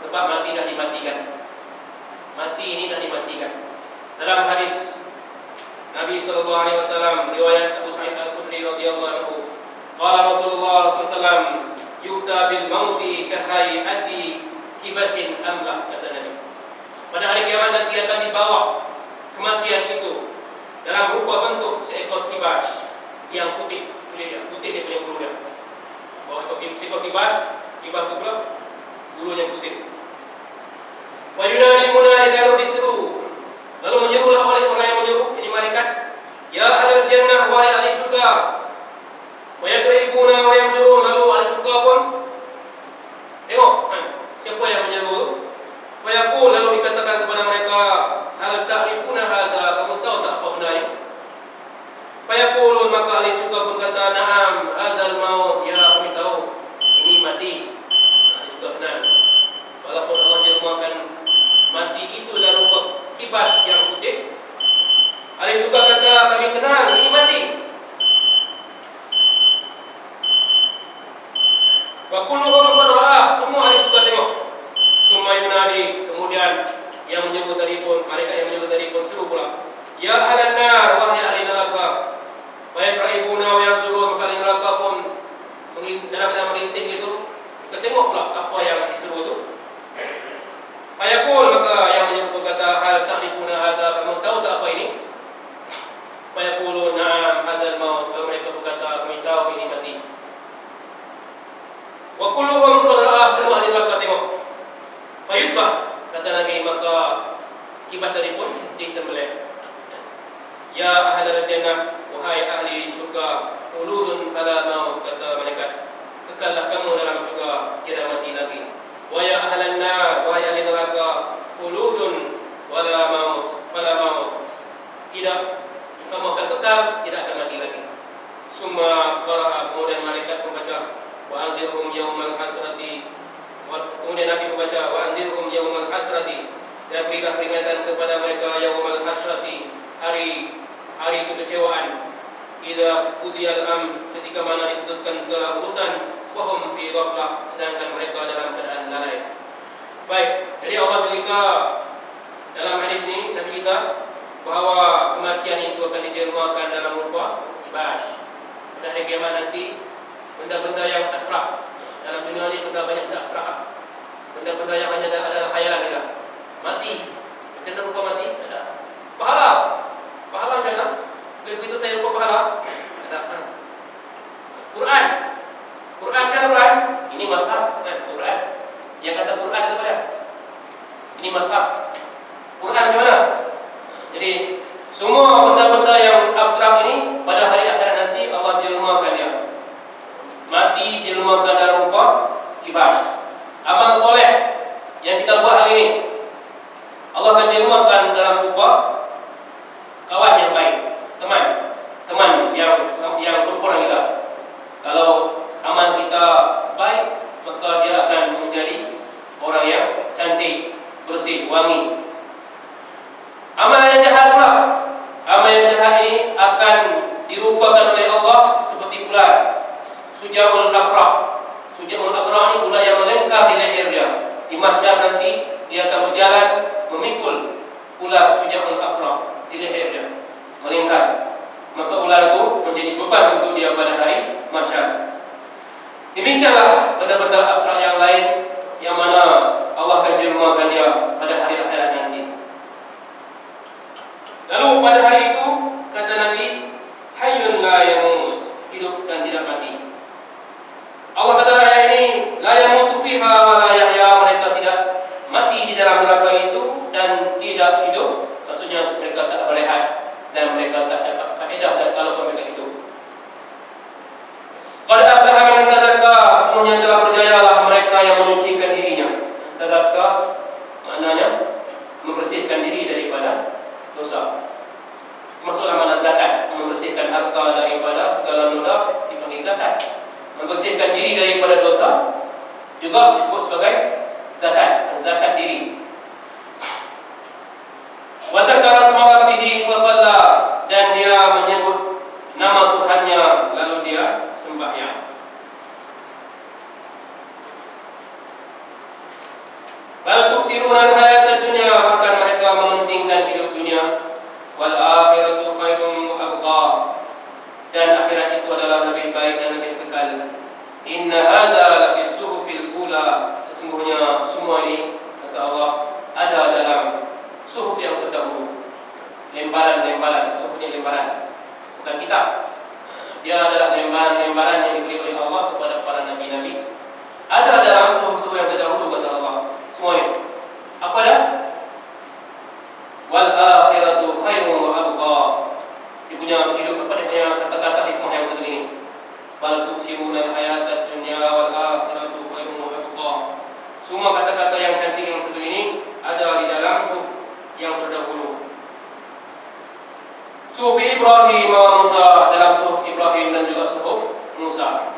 Sebab mati dah dimatikan. Mati ini dah dimatikan. Dalam hadis Nabi SAW, riwayat Abu Sa'id Al-Khudri radhiyallahu anhu, qala Rasulullah SAW, yu'ta bil mauti kahayati kibasin amlah, kata Nabi. Pada hari kiamat nanti akan dibawa kematian itu dalam rupa bentuk seekor kibas yang putih, putih dia punya bulunya. Bawa seekor kibas itu pula bulunya putih. Wa yunadi munadi, lalu diseru, lalu menyerulah oleh orang yang menyeru, ini malaikat, ya ahlal jannah, wahai ahli surga. Wa yasribuna wa yanzurun, lalu ahli surga pun tengok siapa yang menyeru. Wa yaqul, lalu dikatakan kepada mereka, hal ta'rifuna hadza, kamu tahu tak apa benda ini? Fa yaqulun, maka ahli surga pun kata, na'am hadzal maut, ya kami tahu, ini mati. Ahli surga kenal. Walaupun Allah jerumakan mati itu dalam rupa kibas yang putih, ahli surga kata, kami kenal, ini mati. Wa kulluhum qad ra'ah, semua ahli surga tengok. Summa yunadi, kemudian yang menyeru tadi pun, malaikat yang menyeru tadi pun seru pula, ya ahlan nar, wahai ahli neraka. Wa yasra'ibuna wa yanzurun, maka ahli neraka pun dalam keadaan merintih gitu, kita tengok pula apa yang diseru itu. Fayaqul, maka yang menyeru berkata, hal ta'rifuna hadza, kamu tahu tak apa ini? Fayaqulu na'am hadzal maut, kalau mereka berkata, kami tahu ini mati. Wa kulluhum qad ra'ah, semua ahli neraka tengok. Fayusbah, kata Nabi, maka kibas tadi pun disembelih. Ya ahlal jannah, wahai ahli surga, khuludun fala maut, kata malaikat, kekallah kamu dalam surga, tidak mati lagi. Wa ya ahlan nar, wahai ahli neraka, khuludun wala maut, fala maut, tidak, kamu akan kekal, tidak akan mati lagi. Summa qara'a, kemudian malaikat membaca, wa anzirhum yaumal hasrati, kemudian Nabi membaca, wa anzirhum yaumal hasrati, dan berilah peringatan kepada mereka yaumal hasrati, hari kekecewaan. Iza qudiyal ketika mana diputuskan segala urusan, wa hum fi ghaflah, sedangkan mereka dalam keadaan lalai. Baik, jadi Allah cerita dalam hadis ini, Nabi kita, bahawa kematian itu akan dijelmakan dalam rupa kibas. Pada hari kiamat nanti, benda-benda yang asrak dalam dunia ini, benda banyak tidak asrak, benda-benda yang hanya adalah khayal saja. Mati, macam mana rupa mati? Ada pahala, pahala macam mana? Begitu saya rupa pahala, ada. Quran, Quran kan Quran? Ini mushaf kan Quran. Yang kata Quran itu apa? Ini mushaf. Quran macam mana? Jadi semua benda-benda yang abstrak ini pada hari akhirat nanti Allah jelmakan dia. Mati jelmakan dalam rupa kibas. Amal soleh yang kita buat hari ini Allah akan jelmakan dalam rupa kawan yang baik, teman yang sempurna kita. Kalau amal kita baik, maka dia akan menjadi orang yang cantik, bersih, wangi. Amal yang jahat pula, amal yang jahat ini akan dirupakan oleh Allah seperti ular, Sujaul Aqra. Sujaul Aqra ini ular yang melingkar di leher dia. Di mahsyar nanti dia akan berjalan memikul ular Sujaul Aqra di leher dia, melingkar. Maka ular itu menjadi beban untuk dia pada hari mahsyar. Demikianlah benda-benda abstrak yang lain yang mana Allah akan jelmakan dia pada hari akhirat nanti. Lalu pada hari itu kata Nabi, hayyun la yamut, hidup dan tidak mati. Allah kata ayat ini, la yamutu fiha wa la yahya, mereka tidak mati di dalam neraka itu dan tidak hidup. Maksudnya mereka tak berehat dan mereka tak dapat faedah dan kalau mereka hidup. Qad aflaha man tazakka, semuanya telah berjayalah mereka yang menyucikan dirinya. Tazakka maknanya membersihkan diri daripada dosa. Masuklah mana zakat, membersihkan harta daripada segala noda dipanggil zakat. Membersihkan diri daripada dosa juga disebut sebagai zakat, zakat diri. Wa zakara asma rabbih fa shalla, dan dia menyebut nama Tuhannya lalu dia sembahyang. Bal tuksiruna al-hayata dunya, bahkan mereka mementingkan hidup dunia. Wal akhiratu khairun wa abqa, dan akhirat itu adalah lebih baik dan lebih kekal. Inna hadza la fi suhufil ula, sesungguhnya semua ini kata Allah ada dalam suhuf yang terdahulu. Lembaran-lembaran, suhufnya lembaran, bukan kitab. Dia adalah lembaran-lembaran yang diberi oleh Allah kepada para nabi-nabi. Ada dalam suhuf-suhuf yang terdahulu kata Allah. Semuanya. Apa dah? Wal akhiratu khairun wa abqa. Dia punya hidup, apa dia punya kata-kata hikmah yang satu ini. Bal tuksiruna al-hayata dunya wal akhiratu khairun wa abqa. Semua kata-kata yang cantik yang satu ini ada di dalam suhuf yang terdahulu. Suhuf Ibrahim wa Musa, dalam suhuf Ibrahim dan juga suhuf Musa.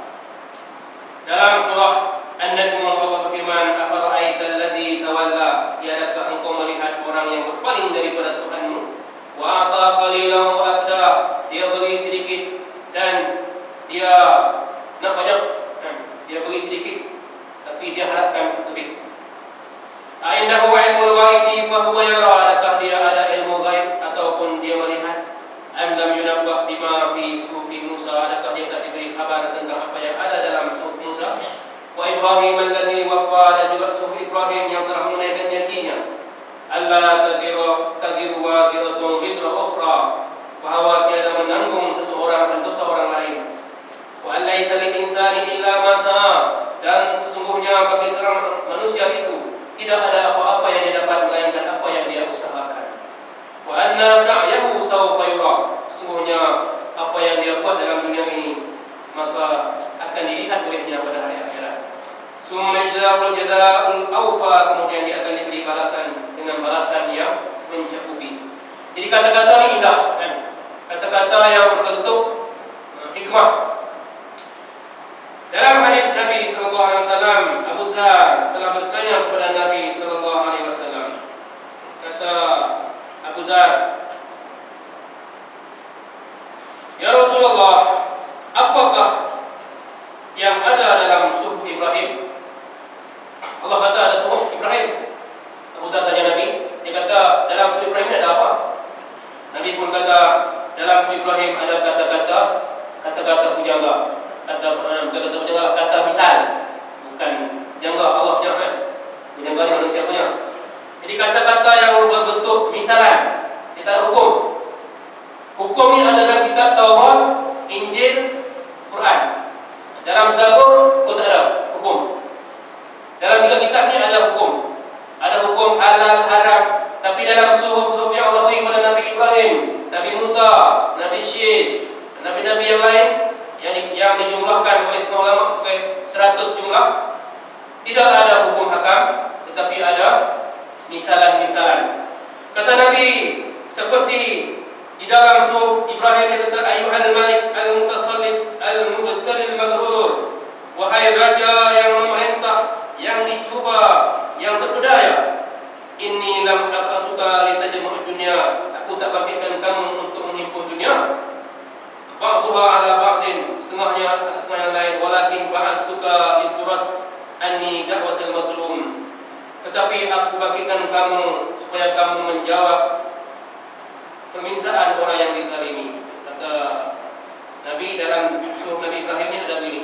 Dalam surah An-Najm Allah berfirman, afara'aita allazi tawalla, tiadakah engkau melihat orang yang berpaling daripada Tuhanmu? Wa ata qalilan wa akda, dia beri sedikit dan dia nak banyak. Dia beri sedikit tapi dia harapkan lebih. Aindahu ilmul ghaibi fa huwa yara, adakah dia ada ilmu gaib ataupun dia melihat? Am lam yunabba bima fi suhufi Musa, adakah dia tak diberi khabar tentang apa yang ada dalam suhuf Musa? Wa Ibrahim allazi wafa, dan juga suhuf Ibrahim yang telah menunaikan janjinya. Allah taziru waziratun wizra ukhra, bahawa tiada menanggung seseorang dan dosa orang lain. Wa allaisa lil insani illa ma sa'a, dan sesungguhnya bagi seorang manusia itu tidak ada apa-apa yang dia dapat melainkan apa yang dia usahakan. Wa anna sa'yahu sawfa yura, sesungguhnya apa yang dia buat dalam dunia ini maka akan dilihat olehnya pada hari akhirat. Summa yajza'ul jazaa'ul awfa, kemudian dia akan diberi balasan dengan balasan yang mencakupi. Jadi kata-kata ini indah kan? Kata-kata yang berbentuk hikmah. Dalam hadis Nabi sallallahu alaihi wasallam, Abu Zar telah bertanya kepada Nabi sallallahu alaihi wasallam. Kata Abu Zar, ya Rasulullah, apakah yang ada dalam suhuf Ibrahim? Allah kata ada suhuf Ibrahim. Abu Zar tanya Nabi, dia kata dalam suhuf Ibrahim ada apa? dalam Surat Ibrahim ada kata-kata pujangga, kata-kata pujangga, kata misal, bukan jangga Allah punya kan. Pujangga ni manusia punya. Jadi kata-kata yang berbentuk misalan, dia tak ada hukum. Hukum ni adalah kitab Taurat, Injil, Quran. Dalam Zabur pun tak ada hukum. Dalam tiga kitab ni ada hukum. Ada hukum halal, haram. Tapi dalam suhuf-suhuf yang Allah beri kepada Nabi Ibrahim, Nabi Musa, Nabi Syekh, Nabi-Nabi yang lain yang dijumlahkan oleh setengah ulama sebagai 100 jumlah, tidak ada hukum hakam, tetapi ada misalan-misalan. Kata Nabi seperti di dalam suhuf Ibrahim, dia kata ayyuhal malik al-mutasallit al-mubtalil maghrur, wahai raja yang memerintah, yang dicuba, yang terpedaya, inni lam aqasuka litajma'ud dunya, aku tak bangkitkan kamu untuk menghimpun dunia, ba'daha ala ba'din, setengahnya atas setengah yang lain, walakin ba'astuka liturat anni da'watul mazlum, tetapi aku bangkitkan kamu supaya kamu menjawab permintaan orang yang dizalimi. Kata Nabi dalam surah Nabi Ibrahim ni ada begini.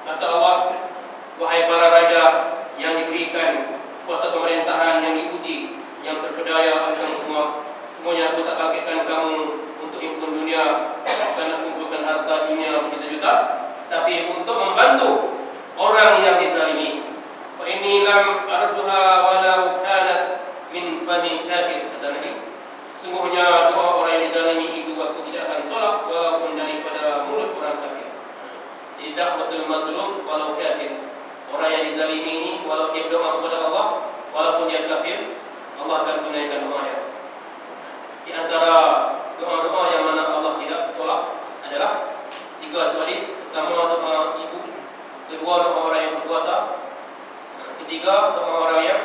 Kata Allah, wahai para raja yang diberikan kuasa pemerintahan, yang diuji, yang terpedaya oleh kamu semua, semuanya aku tak bangkitkan kamu untuk himpun dunia, bukan nak kumpulkan harta dunia berjuta-juta, tapi untuk membantu orang yang dizalimi. Fa inni lam arduha walau kanat min fami kafir, kata Nabi. Sungguhnya doa orang yang dizalimi itu aku tidak akan tolak walaupun daripada mulut orang kafir. Tidak betul mazlum walau kafir. Orang yang dizalimi ini, walau dia berdoa kepada Allah, walaupun dia kafir, Allah akan tunaikan doanya. Di antara doa-doa yang mana Allah tidak tolak adalah 3 hadis. Pertama, doa ibu. Kedua, doa orang yang berpuasa. Ketiga, doa orang yang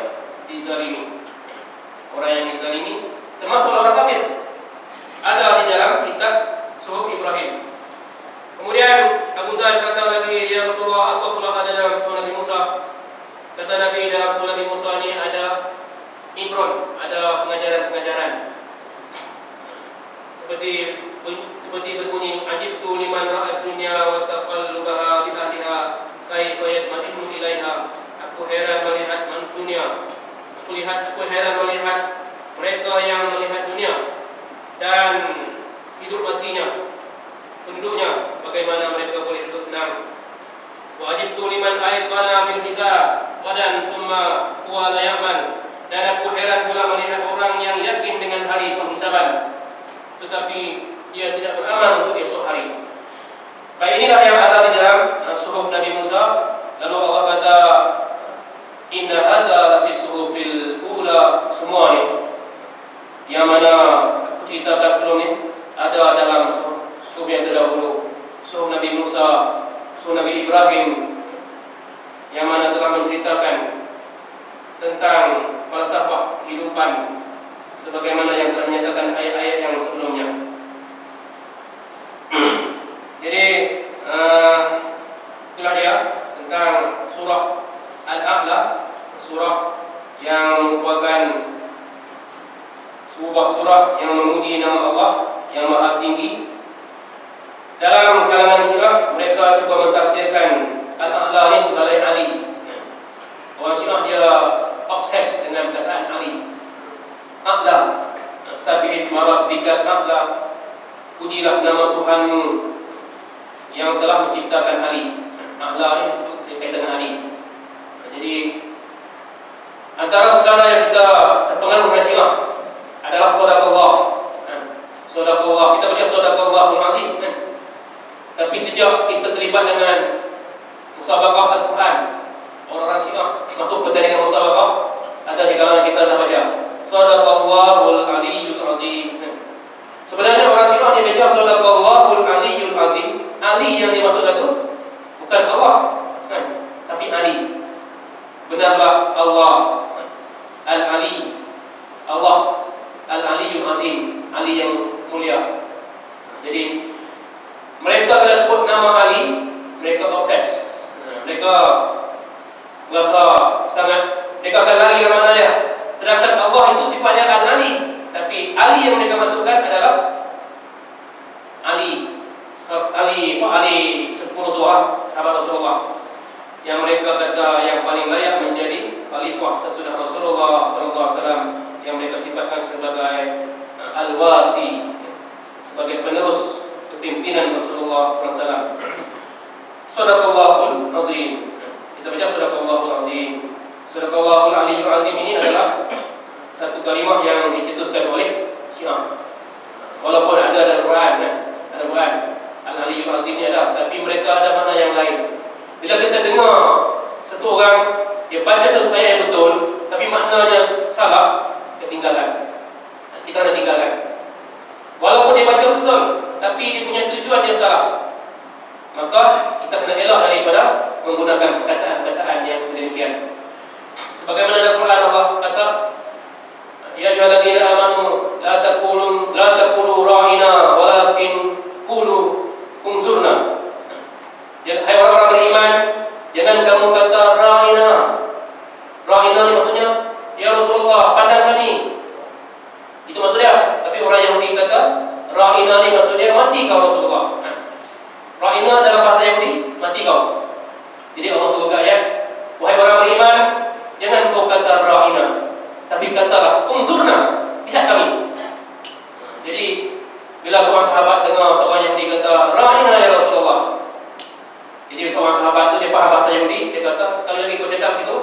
dizalimi. Orang yang dizalimi termasuk orang kafir, ada di dalam kitab Suhuf Ibrahim. Kemudian Abu Zar kata lagi, ya Rasulullah, apa pula ada dalam surah Nabi Musa? Kata Nabi, dalam surah Nabi Musa ini ada ibron, ada pengajaran-pengajaran. Seperti berbunyi, ajibtu liman ra'ad dunya wa taqallubaha bi ahliha kaifa yatma'innu ilaiha. Aku heran melihat dunia. Aku heran melihat mereka yang melihat dunia dan hidup matinya, penduduknya, bagaimana mereka boleh duduk senang. Wa ajibtu liman ayqana bil hisab wadan summa huwa la ya'mal. Dan aku heran pula melihat orang yang yakin dengan hari penghisaban, tetapi dia tidak beramal untuk esok hari. Baik, inilah yang ada di dalam suhuf Nabi Musa. Lalu Allah kata, inna hadza la fi suhufil ula, semua ni yang mana aku ceritakan sebelum ni ada dalam suhuf yang terdahulu, suhuf Nabi Musa, suhuf Nabi Ibrahim, yang mana telah menceritakan tentang falsafah kehidupan sebagaimana yang telah dinyatakan ayat-ayat yang sebelumnya. Jadi itulah dia tentang surah Al-A'la, surah yang merupakan sebuah surah yang memuji nama Allah yang Maha Tinggi. Dalam kalangan Syiah, mereka cuba mentafsirkan Al-A'la ini sebagai Ali. Orang Syiah dia obses dengan perkataan Ali. A'la, sabbihi isma rabbikal a'la, pujilah nama Tuhanmu yang telah menciptakan Ali. A'la ini disebut berkaitan dengan Ali. Jadi antara perkara yang kita terpengaruh oleh Syiah adalah sadaqallah. Sadaqallah, kita baca sadaqallahul azim. Tapi sejak kita terlibat dengan musabaqah Al-Quran, orang-orang Syiah masuk pertandingan musabaqah, ada di kalangan kita dah baca sadaqallahul aliyyul azim. Sebenarnya orang Syiah dia baca sadaqallahul aliyyul azim. Ali yang dimaksudkan itu bukan Allah, tapi Ali. Benarlah Allah Al-Ali, Allah Al-Aliyyul Azim, Ali yang mulia. Jadi mereka bila sebut nama Ali, mereka obses. Mereka merasa sangat, mereka akan lari ke mana dia. Sedangkan Allah itu sifatnya Al-Ali, tapi Ali yang mereka masukkan adalah ahli 10 surah sahabat Rasulullah yang mereka kata yang paling layak menjadi khalifah sesudah Rasulullah SAW, yang mereka sifatkan sebagai al-wasi, sebagai penerus kepimpinan Rasulullah SAW. Sadaqallahul azim. Kita baca sadaqallahul azim. Sadaqallahul aliyyul azim ini adalah satu kalimah yang dicetuskan oleh Syiah. Walaupun ada dalam Quran, ada Quran al-aliyyul azim ini ada, tapi mereka ada makna yang lain. Bila kita dengar satu orang dia baca satu ayat yang betul tapi maknanya salah, ketinggalan. Kita kena tinggalkan. Walaupun dia baca betul tapi dia punya tujuan dia salah, maka kita kena elak daripada menggunakan perkataan-perkataan yang sedemikian. Sebagaimana dalam Quran Allah kata, ya ayyuhalladzina amanu la taqulu ra'ina walakin qulu unzurna. Hai orang-orang beriman, jangan kamu kata ra'ina. Ra'ina ini maksudnya, ya Rasulullah, pandang kami. Itu maksudnya. Tapi orang Yahudi kata ra'ina ini maksudnya mati kau Rasulullah. Ra'ina dalam bahasa Yahudi, mati kau. Jadi Allah tu buka ayat, wahai orang beriman, jangan kau kata ra'ina, tapi katalah unzurna, lihat kami. Jadi bila seorang sahabat dengar seorang Yahudi kata ra'ina ya Rasulullah, jadi seorang sahabat itu dia faham bahasa Yahudi, dia kata sekali lagi kau cakap gitu,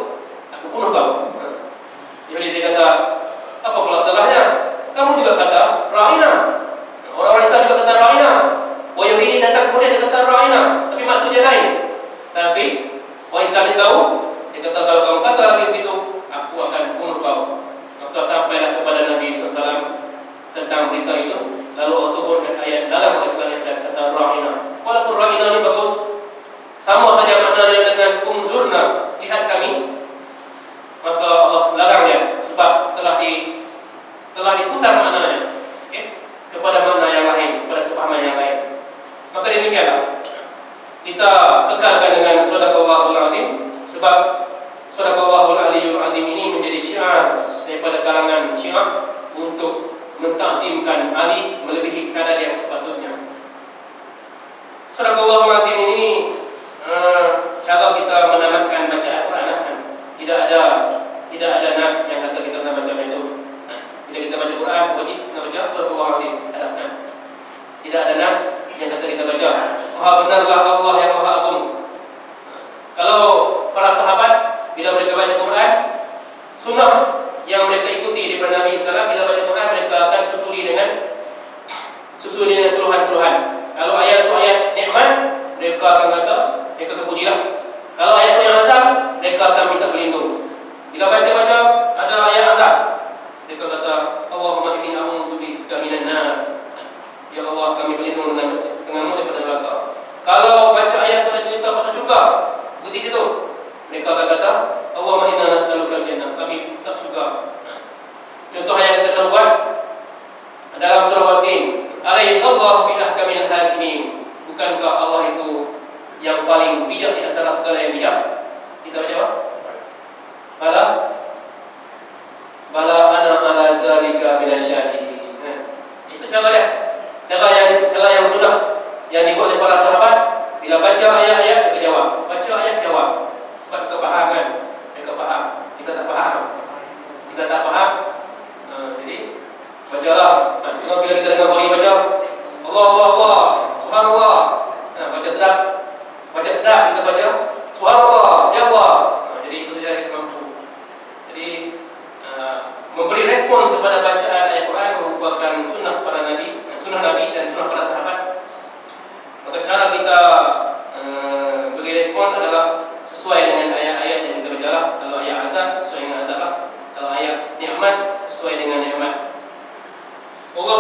aku bunuh kau. Yahudi dia kata, apa pula salahnya? Kamu juga kata ra'ina. Orang-orang Islam juga kata ra'ina. Orang Yahudi ini datang kemudian dia kata ra'ina, tapi maksudnya lain. Tapi orang Islam ini tahu, dia kata kalau kamu kata lagi begitu, aku akan bunuh kau. Maka sampailah kepada Nabi SAW tentang berita itu. Lalu Allah turunkan ayat dalam Islam yang kata ra'ina. Walaupun ra'ina ini bagus, sama saja maknanya dengan unzurna, lihat kami, maka Allah larangnya sebab telah diputar maknanya, kepada makna yang lain, kepada kepahaman yang lain. Maka demikianlah kita kekalkan dengan sadaqallahul azim, sebab sadaqallahul aliyyul azim ini menjadi syiar daripada kalangan Syiah untuk mentakzimkan Ali melebihi kadar yang sepatutnya. Sadaqallahul azim ini cara kita menamatkan bacaan Quran. Tidak ada nas yang kata kita kena baca itu. Bila kita baca Quran wajib kena baca sadaqallahul azim. Tidak ada nas yang kata kita baca maha benarlah Allah yang maha agung. Kalau para sahabat bila mereka baca Quran, sunnah yang mereka ikuti daripada Nabi SAW, bila baca Quran mereka akan susuli dengan keluhan-keluhan. Kalau ayat itu ayat nikmat, mereka akan kata, mereka kepujilah. Kalau ayat itu yang azab, mereka akan minta berlindung. Bila baca-baca ada ayat azab, mereka kata, Allahumma inni a'udzubika minan nar. Ya Allah, kami berlindung denganmu daripada neraka. Kalau baca ayat itu ada cerita pasal syurga, di situ mereka akan kata, Allahumma inna nas'aluka al-jannah. Kami tak suka. Contoh yang kita selalu buat dalam surah Al-Tin, alayhisallahu bi ahkamil hakimin. Bukankah Allah itu yang paling bijak di antara segala yang bijak? Kita baca apa? Bala ana ala zalika minasyahidin. Itu cara yang sudah yang dibuat oleh para sahabat. Bila baca ayat-ayat mereka jawab, baca ayat jawab. Sebab kepahaman, mereka faham. Kita tak faham. Jadi bacalah. Bila kita dengar bagi baca Allah Allah Allah subhanallah, baca sedap kita baca subhanallah ya Allah. Jadi itu saja kita mampu. Jadi memberi respon kepada bacaan ayat Quran merupakan sunnah para nabi, sunnah Nabi dan sunnah para sahabat. Maka cara kita beri respon adalah sesuai dengan ayat-ayat yang kita baca. Kalau ayat azab sesuai dengan azab, kalau ayat nikmat sesuai dengan nikmat. Allah